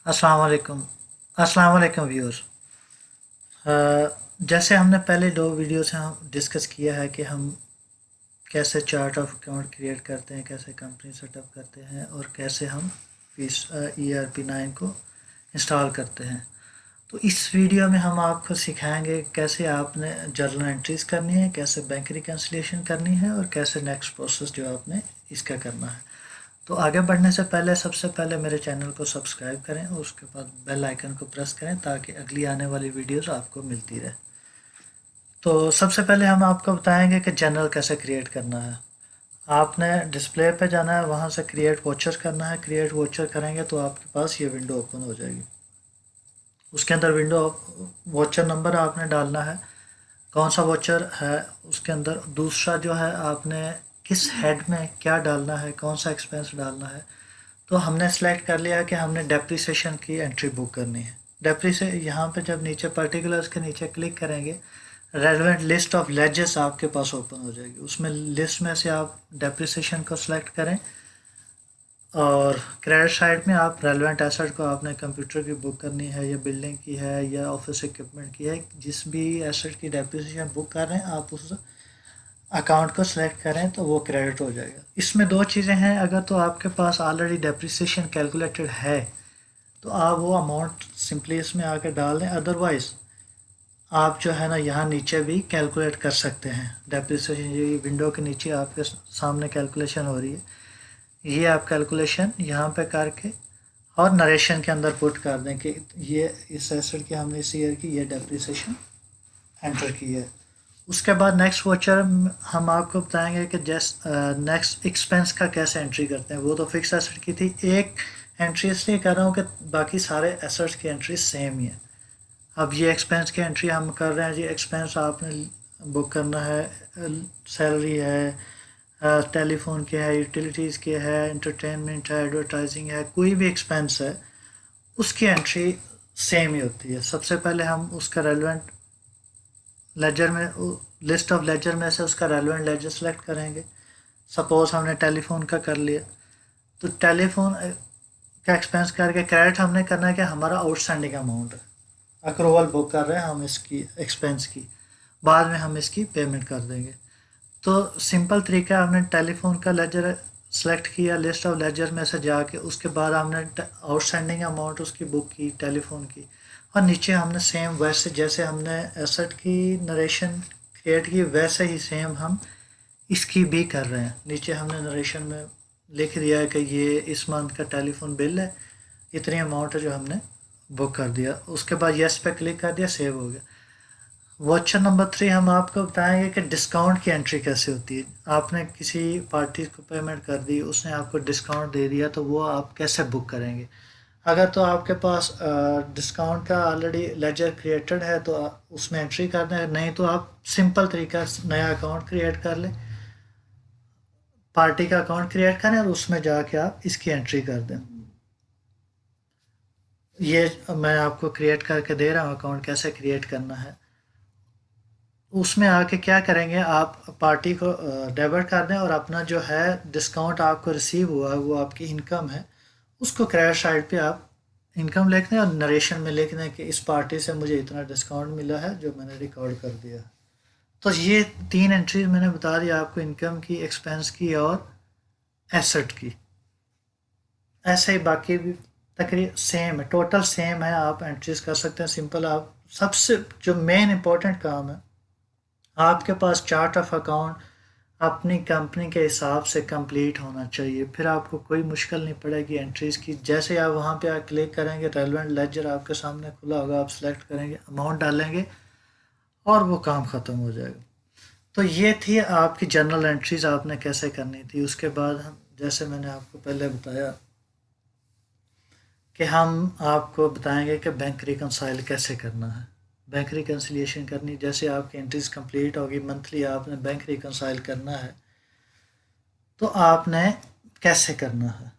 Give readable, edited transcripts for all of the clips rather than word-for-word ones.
अस्सलाम वालेकुम व्यूअर्स। जैसे हमने पहले दो वीडियो से हम डिस्कस किया है कि हम कैसे चार्ट ऑफ अकाउंट क्रिएट करते हैं, कैसे कंपनी सेटअप करते हैं और कैसे हम ERP9 को इंस्टॉल करते हैं। तो इस वीडियो में हम आपको सिखाएंगे कैसे आपने जर्नल एंट्रीज़ करनी है, कैसे बैंक रिकन्सिलिएशन करनी है और कैसे नेक्स्ट प्रोसेस जो आपने इसका करना है। तो आगे बढ़ने से पहले सबसे पहले मेरे चैनल को सब्सक्राइब करें और उसके बाद बेल आइकन को प्रेस करें ताकि अगली आने वाली वीडियोस आपको मिलती रहे। तो सबसे पहले हम आपको बताएंगे कि जर्नल कैसे क्रिएट करना है। आपने डिस्प्ले पे जाना है, वहाँ से क्रिएट वॉचर करना है। क्रिएट वॉचर करेंगे तो आपके पास ये विंडो ओपन हो जाएगी। उसके अंदर विंडो वॉचर नंबर आपने डालना है, कौन सा वॉचर है। उसके अंदर दूसरा जो है आपने किस हेड में क्या डालना है, कौन सा एक्सपेंस डालना है। तो हमने सेलेक्ट कर लिया कि हमने डेप्रिसिएशन की एंट्री बुक करनी है। डेप्रिसे यहाँ पे जब नीचे पर्टिकुलर्स के नीचे क्लिक करेंगे, रेलेवेंट लिस्ट ऑफ लेजेस आपके पास ओपन हो जाएगी। उसमें लिस्ट में से आप डेप्रिसिएशन को सिलेक्ट करें और क्रेडिट साइड में आप रेलेवेंट एसेट को आपने कंप्यूटर की बुक करनी है या बिल्डिंग की है या ऑफिस इक्विपमेंट की है, जिस भी एसेट की डेप्रिसिएशन बुक कर रहे हैं आप उस अकाउंट को सिलेक्ट करें तो वो क्रेडिट हो जाएगा। इसमें दो चीज़ें हैं, अगर तो आपके पास ऑलरेडी डेप्रिसिएशन कैलकुलेटेड है तो आप वो अमाउंट सिंपली इसमें आकर डाल दें। अदरवाइज़ आप जो है ना यहाँ नीचे भी कैलकुलेट कर सकते हैं डेप्रिसिएशन। ये विंडो के नीचे आपके सामने कैलकुलेशन हो रही है, ये आप कैलकुलेशन यहाँ पे करके और नरेशन के अंदर पुट कर दें कि ये इस एसेट की हमने इस ईयर की ये डेप्रिसिएशन एंटर की है। उसके बाद नेक्स्ट वॉचर हम आपको बताएंगे कि नेक्स्ट एक्सपेंस का कैसे एंट्री करते हैं। वो तो फिक्स एसेट की थी, एक एंट्री इसलिए कर रहा हूँ कि बाकी सारे एसेट्स की एंट्री सेम ही है। अब ये एक्सपेंस की एंट्री हम कर रहे हैं जी। एक्सपेंस आपने बुक करना है, सैलरी है, टेलीफोन के है, यूटिलिटीज़ के है, एंटरटेनमेंट है, एडवर्टाइजिंग है, कोई भी एक्सपेंस है उसकी एंट्री सेम ही होती है। सबसे पहले हम उसका रेलेवेंट लेजर में, लिस्ट ऑफ लेजर में से उसका रेलेवेंट लेजर सेलेक्ट करेंगे। सपोज हमने टेलीफोन का कर लिया तो टेलीफोन का एक्सपेंस करके क्रेडिट हमने करना है कि हमारा आउटस्टैंडिंग अमाउंट है, अक्रूवल बुक कर रहे हैं हम इसकी एक्सपेंस की, बाद में हम इसकी पेमेंट कर देंगे। तो सिंपल तरीका, हमने टेलीफोन का लेजर सेलेक्ट किया लिस्ट ऑफ लेजर में से जाके, उसके बाद हमने आउटस्टैंडिंग अमाउंट उसकी बुक की टेलीफोन की, और नीचे हमने सेम वैसे जैसे हमने एसेट की नरेशन क्रिएट की वैसे ही सेम हम इसकी भी कर रहे हैं। नीचे हमने नरेशन में लिख दिया है कि ये इस मंथ का टेलीफोन बिल है, इतनी अमाउंट है जो हमने बुक कर दिया। उसके बाद यस पे क्लिक कर दिया, सेव हो गया। वॉचर नंबर 3 हम आपको बताएंगे कि डिस्काउंट की एंट्री कैसे होती है। आपने किसी पार्टी को पेमेंट कर दी, उसने आपको डिस्काउंट दे दिया, तो वो आप कैसे बुक करेंगे। अगर तो आपके पास डिस्काउंट का ऑलरेडी लेजर क्रिएटेड है तो उसमें एंट्री कर दें, नहीं तो आप सिंपल तरीका नया अकाउंट क्रिएट कर लें, पार्टी का अकाउंट क्रिएट करें और उसमें जाके आप इसकी एंट्री कर दें। ये मैं आपको क्रिएट करके दे रहा हूँ अकाउंट कैसे क्रिएट करना है। उसमें आके क्या करेंगे, आप पार्टी को डेबिट कर दें और अपना जो है डिस्काउंट आपको रिसीव हुआ है वो आपकी इनकम है, उसको क्रेडिट साइड पे आप इनकम लिख दें और नरेशन में लिख दें कि इस पार्टी से मुझे इतना डिस्काउंट मिला है जो मैंने रिकॉर्ड कर दिया। तो ये 3 एंट्रीज मैंने बता दिया आपको, इनकम की, एक्सपेंस की और एसेट की। ऐसे ही बाकी भी तकरीबन सेम है, टोटल सेम है, आप एंट्रीज कर सकते हैं सिंपल। आप सबसे जो मेन इंपॉर्टेंट काम है, आपके पास चार्ट ऑफ अकाउंट अपनी कंपनी के हिसाब से कंप्लीट होना चाहिए, फिर आपको कोई मुश्किल नहीं पड़ेगी एंट्रीज़ की। जैसे आप वहाँ पे आप क्लिक करेंगे, रेलेवेंट लेजर आपके सामने खुला होगा, आप सेलेक्ट करेंगे, अमाउंट डालेंगे और वो काम ख़त्म हो जाएगा। तो ये थी आपकी जनरल एंट्रीज़ आपने कैसे करनी थी। उसके बाद हम, जैसे मैंने आपको पहले बताया कि हम आपको बताएंगे कि बैंक रिकनसाइल कैसे करना है, बैंक रिकन्सिलिएशन करनी। जैसे आपकी एंट्रीज कंप्लीट होगी, मंथली आपने बैंक रिकनसाइल करना है, तो आपने कैसे करना है।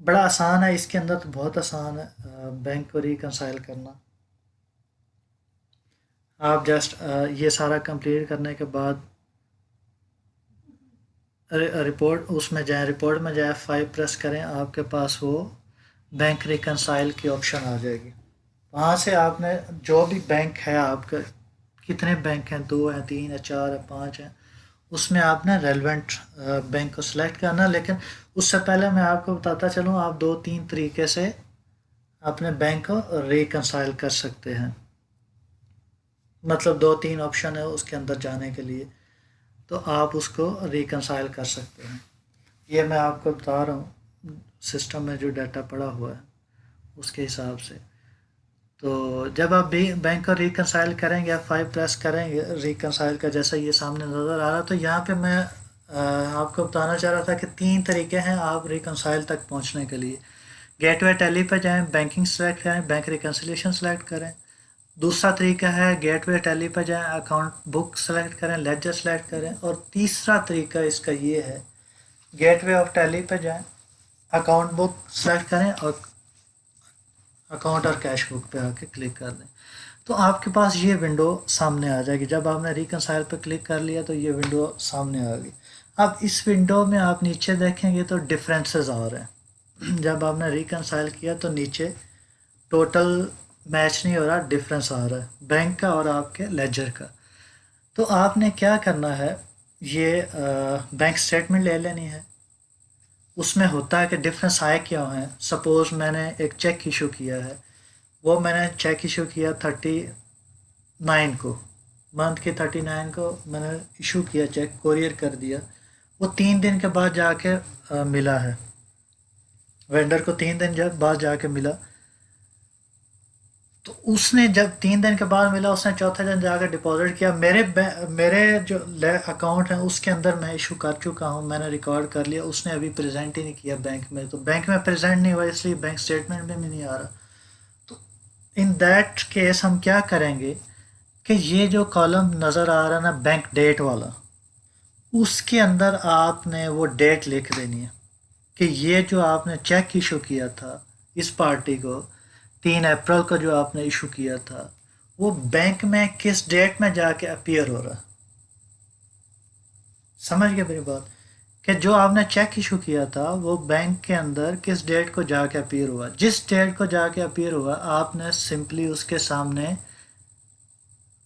बड़ा आसान है, इसके अंदर तो बहुत आसान है बैंक को रिकनसाइल करना। आप जस्ट ये सारा कंप्लीट करने के बाद रिपोर्ट उसमें जाएं, रिपोर्ट में जाए 5 प्रेस करें, आपके पास वो बैंक रिकनसाइल की ऑप्शन आ जाएगी। वहाँ से आपने जो भी बैंक है आपका, कितने बैंक हैं, 2 हैं, 3 हैं, 4 हैं, 5 हैं, उसमें आपने रेलेवेंट बैंक को सिलेक्ट करना। लेकिन उससे पहले मैं आपको बताता चलूँ, आप 2-3 तरीके से अपने बैंक को रिकनसाइल कर सकते हैं। मतलब 2-3 ऑप्शन है उसके अंदर जाने के लिए, तो आप उसको रिकनसाइल कर सकते हैं। ये मैं आपको बता रहा हूँ सिस्टम में जो डाटा पड़ा हुआ है उसके हिसाब से। तो जब आप भी बैंक को रिकनसाइल करेंगे, आप 5 प्रेस करेंगे रिकनसाइल का, जैसा ये सामने नज़र आ रहा, तो यहाँ पे मैं आपको बताना चाह रहा था कि 3 तरीके हैं आप रिकनसाइल तक पहुँचने के लिए। गेटवे टैली पे जाएं, बैंकिंग सेलेक्ट करें, बैंक रिकन्सिलिएशन सेलेक्ट करें। दूसरा तरीका है गेटवे टैली पे जाएं, अकाउंट बुक सेलेक्ट करें, लेजर सेलेक्ट करें। और तीसरा तरीका इसका ये है, गेटवे ऑफ टैली पे जाएं, अकाउंट बुक सेलेक्ट करें और अकाउंट और कैश बुक पे आके क्लिक कर दें। तो आपके पास ये विंडो सामने आ जाएगी। जब आपने रिकनसाइल पे क्लिक कर लिया तो ये विंडो सामने आ गई। अब इस विंडो में आप नीचे देखेंगे तो डिफरेंसेस आ रहे हैं। जब आपने रिकनसाइल किया तो नीचे टोटल मैच नहीं हो रहा, डिफरेंस आ रहा है बैंक का और आपके लेजर का। तो आपने क्या करना है, ये बैंक स्टेटमेंट ले लेनी है। उसमें होता है कि डिफरेंस आए क्यों हैं। सपोज़ मैंने एक चेक इशू किया है, वो मैंने चेक इशू किया 39 को, मंथ के 39 को मैंने इशू किया, चेक कोरियर कर दिया। वो 3 दिन के बाद जाके मिला है, वेंडर को 3 दिन जब बाद जाके मिला। तो उसने जब 3 दिन के बाद मिला, उसने चौथे दिन जाकर डिपॉजिट किया। मेरे जो अकाउंट है उसके अंदर मैं इशू कर चुका हूँ, मैंने रिकॉर्ड कर लिया। उसने अभी प्रेजेंट ही नहीं किया बैंक में, तो बैंक में प्रेजेंट नहीं हुआ, इसलिए बैंक स्टेटमेंट में भी नहीं आ रहा। तो इन दैट केस हम क्या करेंगे कि ये जो कॉलम नज़र आ रहा है ना बैंक डेट वाला, उसके अंदर आपने वो डेट लिख देनी है कि ये जो आपने चेक इशू किया था इस पार्टी को, 3 अप्रैल को जो आपने इशू किया था, वो बैंक में किस डेट में जाके अपीयर हो रहा। समझ गए मेरी बात, कि जो आपने चेक इशू किया था वो बैंक के अंदर किस डेट को जाके अपीयर हुआ। जिस डेट को जाके अपीयर हुआ आपने सिंपली उसके सामने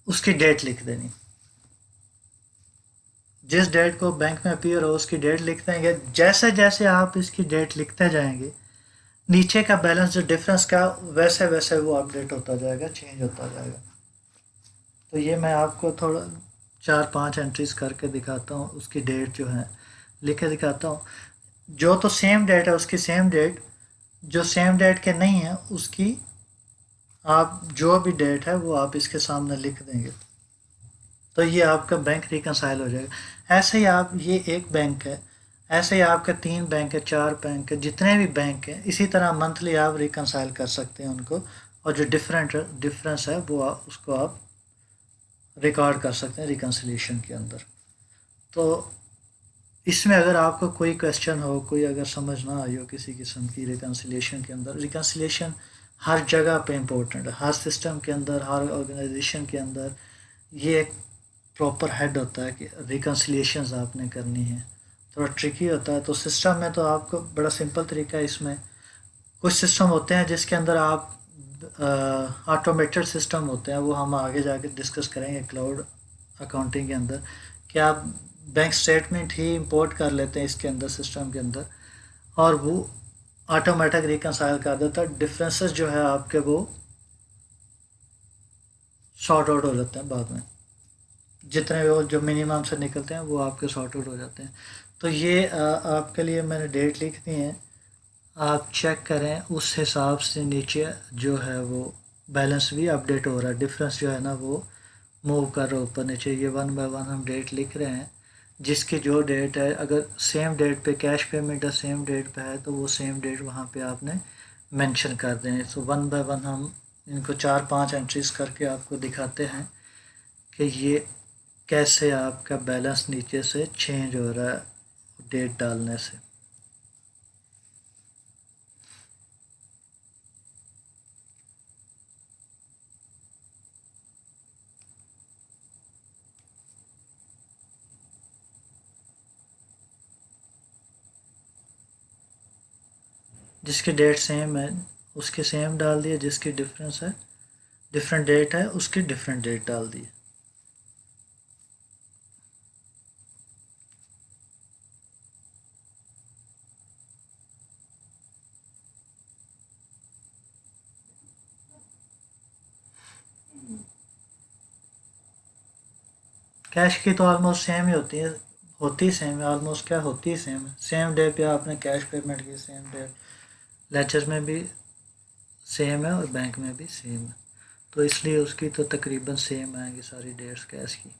उसकी डेट लिख देनी। जिस डेट को बैंक में अपीयर हो उसकी डेट लिख देंगे। जैसे जैसे आप इसकी डेट लिखते जाएंगे, नीचे का बैलेंस जो डिफरेंस का, वैसे वैसे वो अपडेट होता जाएगा, चेंज होता जाएगा। तो ये मैं आपको थोड़ा 4-5 एंट्रीज करके दिखाता हूँ, उसकी डेट जो है लिख के दिखाता हूँ। जो तो सेम डेट है उसकी सेम डेट, जो सेम डेट के नहीं है उसकी आप जो भी डेट है वो आप इसके सामने लिख देंगे, तो ये आपका बैंक रिकनसाइल हो जाएगा। ऐसे ही आप, ये एक बैंक है, ऐसे ही आपके 3 बैंक है, 4 बैंक है, जितने भी बैंक हैं इसी तरह मंथली आप रिकनसाइल कर सकते हैं उनको। और जो डिफरेंस है वो उसको आप रिकॉर्ड कर सकते हैं रिकन्सिलिएशन के अंदर। तो इसमें अगर आपको कोई क्वेश्चन हो, कोई अगर समझ ना आई हो किसी किस्म की रिकन्सिलिएशन के अंदर, रिकन्सिलिएशन हर जगह पे इम्पोर्टेंट है, हर सिस्टम के अंदर, हर ऑर्गेनाइजेशन के अंदर। ये एक प्रॉपर हेड होता है कि रिकन्सिलिएशंस आपने करनी है। थोड़ा ट्रिकी होता है। तो सिस्टम में तो आपको बड़ा सिंपल तरीका है। इसमें कुछ सिस्टम होते हैं जिसके अंदर आप ऑटोमेटेड सिस्टम होते हैं, वो हम आगे जाके डिस्कस करेंगे क्लाउड अकाउंटिंग के अंदर, कि आप बैंक स्टेटमेंट ही इंपोर्ट कर लेते हैं इसके अंदर, सिस्टम के अंदर, और वो ऑटोमेटिक रिकनसाइल कर देता है। डिफरेंसेस जो है आपके वो शॉर्ट आउट हो जाते हैं बाद में, जितने वो जो मिनिमम से निकलते हैं वो आपके सॉर्ट आउट हो जाते हैं। तो ये आपके लिए मैंने डेट लिख दी है, आप चेक करें उस हिसाब से नीचे जो है वो बैलेंस भी अपडेट हो रहा है, डिफरेंस जो है ना वो मूव कर रहा है ऊपर नीचे। ये 1 बाय 1 हम डेट लिख रहे हैं, जिसकी जो डेट है, अगर सेम डेट पे कैश पेमेंट है, सेम डेट पे है, तो वो सेम डेट वहाँ पे आपने मेंशन कर दें। सो 1 बाय 1 हम इनको 4-5 एंट्रीज करके आपको दिखाते हैं कि ये कैसे आपका बैलेंस नीचे से चेंज हो रहा है डेट डालने से। جس کی ڈیٹ سیم ہے اس کی سیم ڈال دیے، جس کی ڈفرینس ہے ڈفرینٹ ڈیٹ ہے اس کی ڈفرینٹ ڈیٹ ڈال دی۔ کیش کی تو آلموسٹ سیم ہی ہوتی سیم ہے، آلموسٹ کیا ہوتی ہی سیم ہے، سیم ڈے پہ آپ نے کیش پیمنٹ کی، سیم ڈے لیچر میں بھی سیم ہے اور بینک میں بھی سیم ہے، تو اس لیے اس کی تو تقریباً سیم آئیں گی ساری ڈیٹس کیش کی۔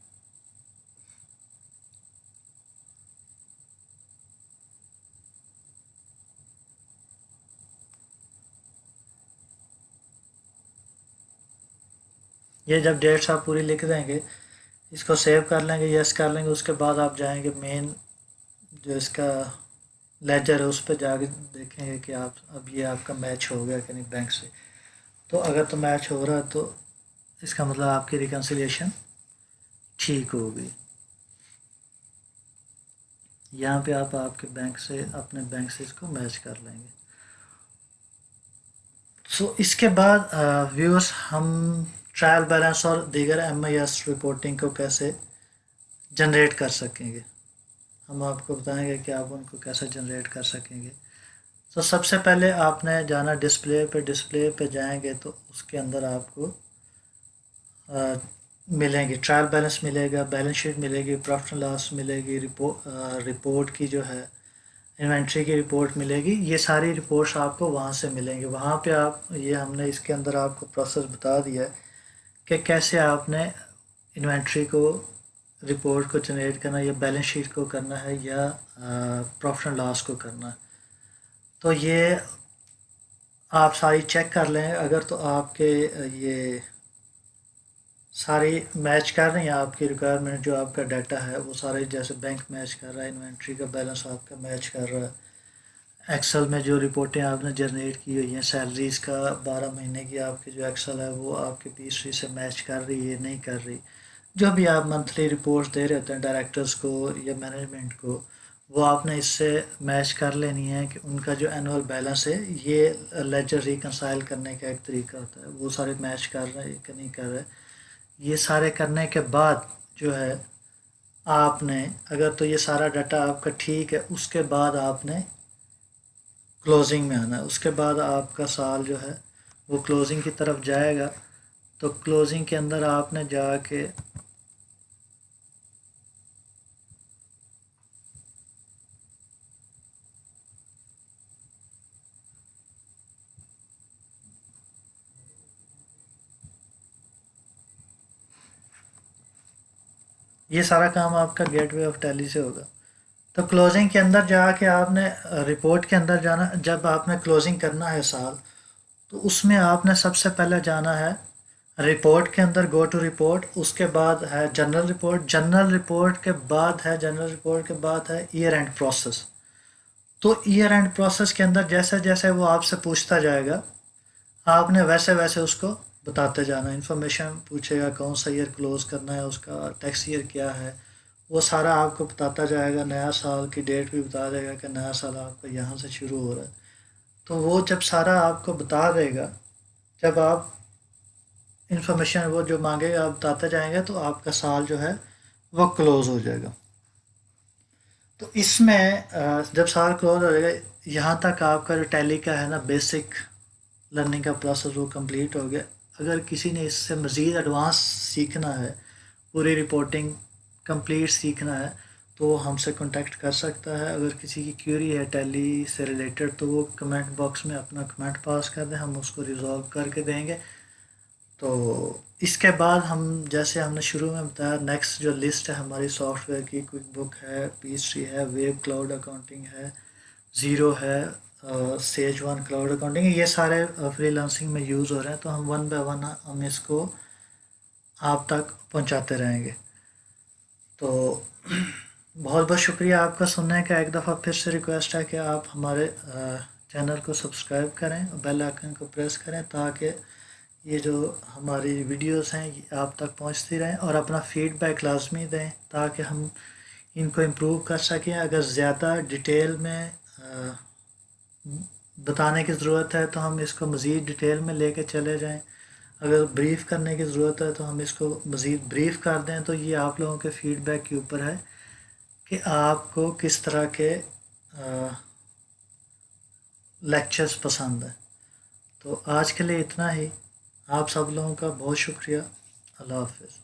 یہ جب ڈیٹس آپ پوری لکھ دیں گے، اس کو سیو کر لیں گے، یس کر لیں گے، اس کے بعد آپ جائیں گے مین جو اس کا لیجر ہے اس پہ جا کے دیکھیں گے کہ آپ اب یہ آپ کا میچ ہو گیا کہ نہیں بینک سے، تو اگر تو میچ ہو رہا ہے تو اس کا مطلب آپ کی ریکنسیلیشن ٹھیک ہوگی۔ یہاں پہ آپ کے بینک سے اپنے بینک سے اس کو میچ کر لیں گے۔ سو اس کے بعد ویورس ہم ٹرائل بیلنس اور دیگر ایم آئی ایس رپورٹنگ کو کیسے جنریٹ کر سکیں گے، ہم آپ کو بتائیں گے کہ آپ ان کو کیسے جنریٹ کر سکیں گے۔ تو سب سے پہلے آپ نے جانا ڈسپلے پہ جائیں گے تو اس کے اندر آپ کو ملیں گی، ٹرائل بیلنس ملے گا، بیلنس شیٹ ملے گی، پروفٹ اینڈ لاس ملے گی، رپورٹ کی جو ہے انوینٹری کی رپورٹ ملے گی، یہ ساری رپورٹس آپ کو وہاں سے ملیں گی۔ وہاں پہ آپ یہ ہم نے اس کے اندر آپ کو پروسیس بتا دیا ہے کہ کیسے آپ نے انوینٹری کو رپورٹ کو جنریٹ کرنا ہے، یا بیلنس شیٹ کو کرنا ہے، یا پروفٹ اینڈ لاس کو کرنا ہے۔ تو یہ آپ ساری چیک کر لیں، اگر تو آپ کے یہ ساری میچ کر رہی ہیں، آپ کی ریکوائرمنٹ جو آپ کا ڈیٹا ہے وہ سارے، جیسے بینک میچ کر رہا ہے، انوینٹری کا بیلنس آپ کا میچ کر رہا ہے، ایکسل میں جو رپورٹیں آپ نے جنریٹ کی ہوئی ہیں سیلریز کا 12 مہینے کی آپ کی جو ایکسل ہے وہ آپ کے P3 سے میچ کر رہی ہے نہیں کر رہی، جو بھی آپ منتھلی رپورٹس دے رہے ہوتے ہیں ڈائریکٹرز کو یا مینجمنٹ کو، وہ آپ نے اس سے میچ کر لینی ہے کہ ان کا جو اینول بیلنس ہے، یہ لیجر ریکنسائل کرنے کا ایک طریقہ ہوتا ہے، وہ سارے میچ کر رہے ہیں کہ نہیں کر رہے۔ یہ سارے کرنے کے بعد جو ہے آپ نے، اگر تو یہ سارا ڈاٹا آپ کا ٹھیک ہے، اس کے بعد آپ نے کلوزنگ میں آنا ہے، اس کے بعد آپ کا سال جو ہے وہ کلوزنگ کی طرف جائے گا، تو کلوزنگ کے اندر آپ نے جا کے یہ سارا کام آپ کا گیٹ وے آف ٹیلی سے ہوگا۔ تو کلوزنگ کے اندر جا کے آپ نے رپورٹ کے اندر جانا، جب آپ نے کلوزنگ کرنا ہے سال، تو اس میں آپ نے سب سے پہلے جانا ہے رپورٹ کے اندر، گو ٹو رپورٹ، اس کے بعد ہے جنرل رپورٹ کے بعد ہے ایئر اینڈ پروسیس۔ تو ایئر اینڈ پروسیس کے اندر جیسے جیسے وہ آپ سے پوچھتا جائے گا، آپ نے ویسے ویسے اس کو بتاتے جانا، انفارمیشن پوچھے گا کون سا ایئر کلوز کرنا ہے، اس کا ٹیکس ایئر کیا ہے، وہ سارا آپ کو بتاتا جائے گا، نیا سال کی ڈیٹ بھی بتا دے گا کہ نیا سال آپ کا یہاں سے شروع ہو رہا ہے۔ تو وہ جب سارا آپ کو بتا دے گا، جب آپ انفارمیشن وہ جو مانگے گا آپ بتاتے جائیں گے، تو آپ کا سال جو ہے وہ کلوز ہو جائے گا۔ تو اس میں جب سال کلوز ہو جائے گا، یہاں تک آپ کا جو ٹیلی کا ہے نا بیسک لرننگ کا پروسیس وہ کمپلیٹ ہو گیا۔ اگر کسی نے اس سے مزید ایڈوانس سیکھنا ہے، پوری رپورٹنگ کمپلیٹ سیکھنا ہے، تو وہ ہم سے کانٹیکٹ کر سکتا ہے۔ اگر کسی کی کیوری ہے ٹیلی سے ریلیٹڈ تو وہ کمنٹ باکس میں اپنا کمنٹ پاس کر دیں، ہم اس کو ریزالو کر کے دیں گے۔ تو اس کے بعد جیسے ہم نے شروع میں بتایا، نیکسٹ جو لسٹ ہے ہماری سافٹ ویئر کی، کوئک بک ہے، P3 ہے، ویب کلاؤڈ اکاؤنٹنگ ہے، زیرو ہے، سیج ون کلاؤڈ اکاؤنٹنگ، یہ سارے فری لانسنگ میں یوز ہو رہے ہیں، تو ہم ون بائی ون ہم اس کو آپ تک پہنچاتے رہیں گے۔ تو بہت بہت شکریہ آپ کا سننے کا، ایک دفعہ پھر سے ریکویسٹ ہے کہ آپ ہمارے چینل کو سبسکرائب کریں، بیل آئکن کو پریس کریں، تاکہ یہ جو ہماری ویڈیوز ہیں یہ آپ تک پہنچتی رہیں، اور اپنا فیڈ بیک لازمی دیں تاکہ ہم ان کو امپروو کر سکیں۔ اگر زیادہ ڈیٹیل میں بتانے کی ضرورت ہے تو ہم اس کو مزید ڈیٹیل میں لے کے چلے جائیں، اگر بریف کرنے کی ضرورت ہے تو ہم اس کو مزید بریف کر دیں. تو یہ آپ لوگوں کے فیڈ بیک کے اوپر ہے کہ آپ کو کس طرح کے لیکچرز پسند ہیں. تو آج کے لیے اتنا ہی. آپ سب لوگوں کا بہت شکریہ. اللہ حافظ.